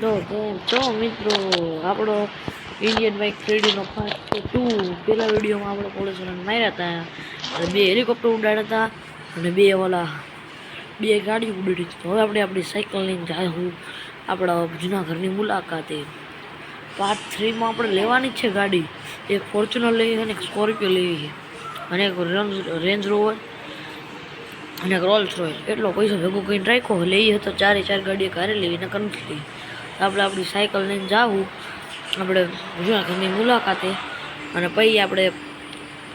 તો કેમ છો મિત્રો? આપણો ઇન્ડિયન બાઇક રેડીનો પાર્ટ 2 પહેલા વિડીયોમાં આપણે પોલીસ વાળાને માર્યા હતા અને 2 હેલિકોપ્ટર ઉડાડ્યા હતા અને બે ગાડી ઉડાડી હતી. હવે આપણે આપણી સાયકલ લઈને જાઉં આપણા જૂનાગઢની મુલાકાતે. પાર્ટ 3માં આપણે લેવાની જ છે ગાડી. એક ફોર્ચ્યુનર લઈએ અને એક સ્કોર્પિયો લઈએ અને એક રેન્જ રોવર અને એક રોલ્સ રોયલ. એટલો પૈસા ભેગો કરીને રાખ્યો લઈએ તો 4 ગાડીઓ ઘરે લેવી નકર નથી લઈએ. આપણે આપણી સાયકલ લઈને જાવું આપણે જૂનાગઢની મુલાકાતે અને પછી આપણે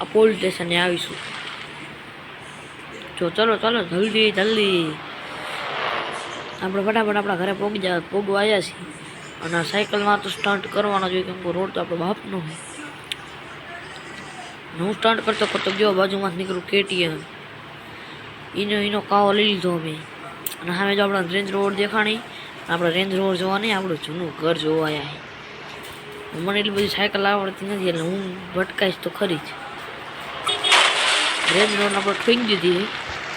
આ પોલીસ સ્ટેશને આવીશું. જો ચલો જલ્દી આપણે ફટાફટ આપણા ઘરે પોગવા આવ્યા છીએ. અને આ સાયકલમાં તો સ્ટન્ટ કરવાનો જોઈએ કેમ કે રોડ તો આપણો બાપનો હોય. હું સ્ટન્ટ કરતો જો બાજુમાં નીકળું KTM એનો કાવો લઈ લીધો અમે. અને સામે જો આપણા રેન્જ રોવર દેખાણી. આપણે રેન્જ રોવર જોવા નહીં, આપણું જૂનું ઘર જોવા આવ્યા. મને એટલી બધી સાયકલ આવડતી નથી એટલે હું ભટકાઈશ તો ખરી જ. રેન્જ રોવર આપણે ઠોકી દીધી,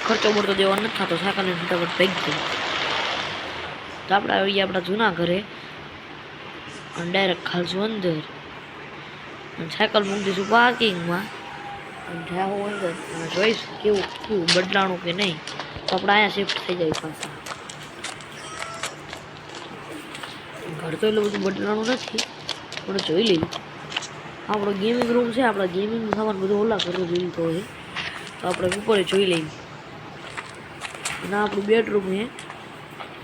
ખર્ચો બળતો દેવા નથી થતો, સાયકલને ફટાફટ ફેંકી દીધી. તો આપણે આવીએ આપણા જૂના ઘરે અને ડાયરેક્ટ ખાલશું અંદર અને સાયકલ મૂકી દઈશું પાર્કિંગમાં અને જાવું અંદર અને જોઈશું કેવું બદલાણું કે નહીં. તો આપણે અહીંયા શિફ્ટ થઈ જાય પાછા. ઘર તો એટલું બધું બદલાણું નથી પણ જોઈ લઈએ. આપણો ગેમિંગ રૂમ છે, આપણા ગેમિંગ સામાન બધું ઓલા ઘરે જોઈ લીધો હોય તો આપણે ઉપર જોઈ લઈએ. અને આપણું બેડરૂમ છે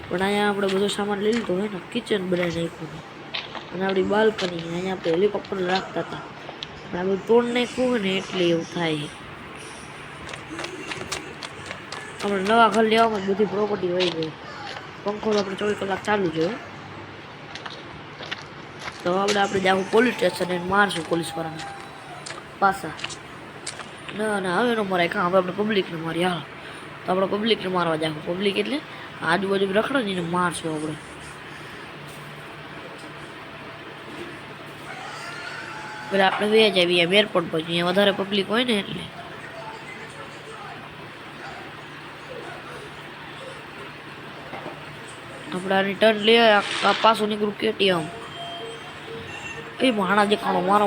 પણ અહીંયા આપણે બધો સામાન લઈ લીધો હોય ને. કિચન બનાવી નાખ્યું અને આપણી બાલ્કની અહીંયા આપણે હેલિકોપ્ટર રાખતા હતા પણ આ બધું તોડ નાખ્યું હોય ને એટલે એવું થાય. આપણે નવા ઘર લેવામાં બધી પ્રોપર્ટી હોય ગઈ. પંખો તો આપણે 24 કલાક ચાલુ જોઈએ. તો આપણે જાવું પોલીસ સ્ટેશન અને મારશું પોલીસ વાળાને પાછા. ના હવે એનો મરાય કાં. હવે આપણે પબ્લિકને મારી હાલ. તો આપણે પબ્લિકને મારવા જાવું. પબ્લિક એટલે આજુબાજુ રખડો ને એને મારશું આપણે. પેલા આપણે વ્યાજ આવીએ એરપોર્ટ પર, અહીંયા વધારે પબ્લિક હોય ને એટલે. આપણે આની ટર્ન લઈએ પાછું નીકળું KTM. એ ભાણા દેખાણો મારો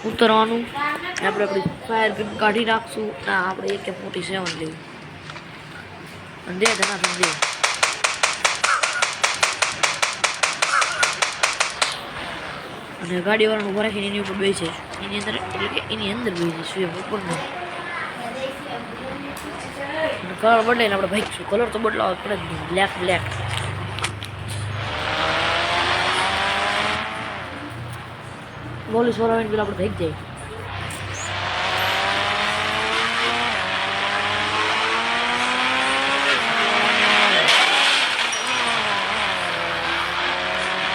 ઉતરવાનું. આપણે આપણી ફાયર ગન કાઢી નાખશું. ના આપણે AK-47 લેવું અને દે ધનાધન દે. અને ગાડીવાળાનું ઉભા રાખીને એની ઉપર બેસે એની અંદર એટલે કે એની અંદર બેસીશું એમ ઉપર નહીં. અને કલર બદલાઈને આપણે ભાગીશું. કલર તો બદલાવો પડે જ નહીં. બ્લેક પોલીસ વાળા આવીને પેલા આપણે ભાગી જાય.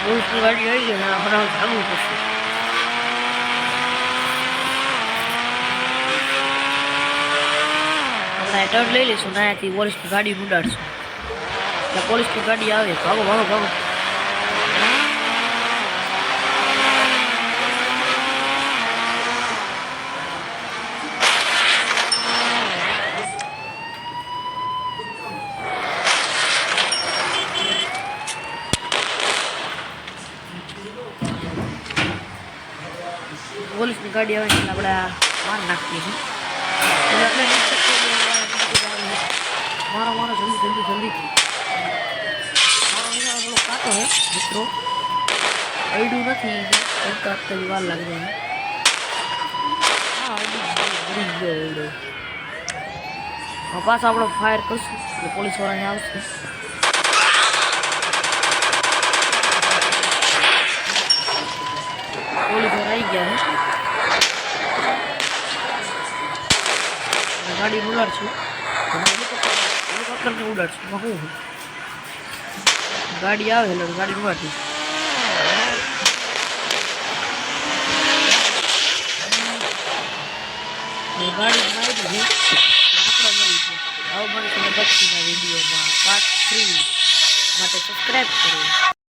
પોલીસની ગાડી આવી ગઈ ને આપણે ભાગવું પડશે. આપણે ટર્ન લઈ લઈશું ને અહીંયાથી પોલીસની ગાડી ઉડાડશું. એટલે પોલીસની ગાડી આવે ભાગો. પોલીસની ગાડી આવે એટલે આપણે માર નાખીએ છીએ. એટલે આપણે મારો જલ્દી મારો થોડો કાંટો હે મિત્રો, અડ્યું નથી એટલે વાર લાગી જાય. હા પાછા આપણે ફાયર કરશું એટલે પોલીસ વાળાને આવશે. પોલીસ વાળા આવી ગયા છે. ગાડી ઉડાડશું, હેલિકોપ્ટરને ઉડાડશું. શું ગાડી આવે એટલે ગાડી ઉડાડી. ગાડી મારી દીધી આપણે મળી છે. હવે મળીશું પછીના વિડીયોમાં પાર્ટ 3 માટે સબસ્ક્રાઈબ કરો.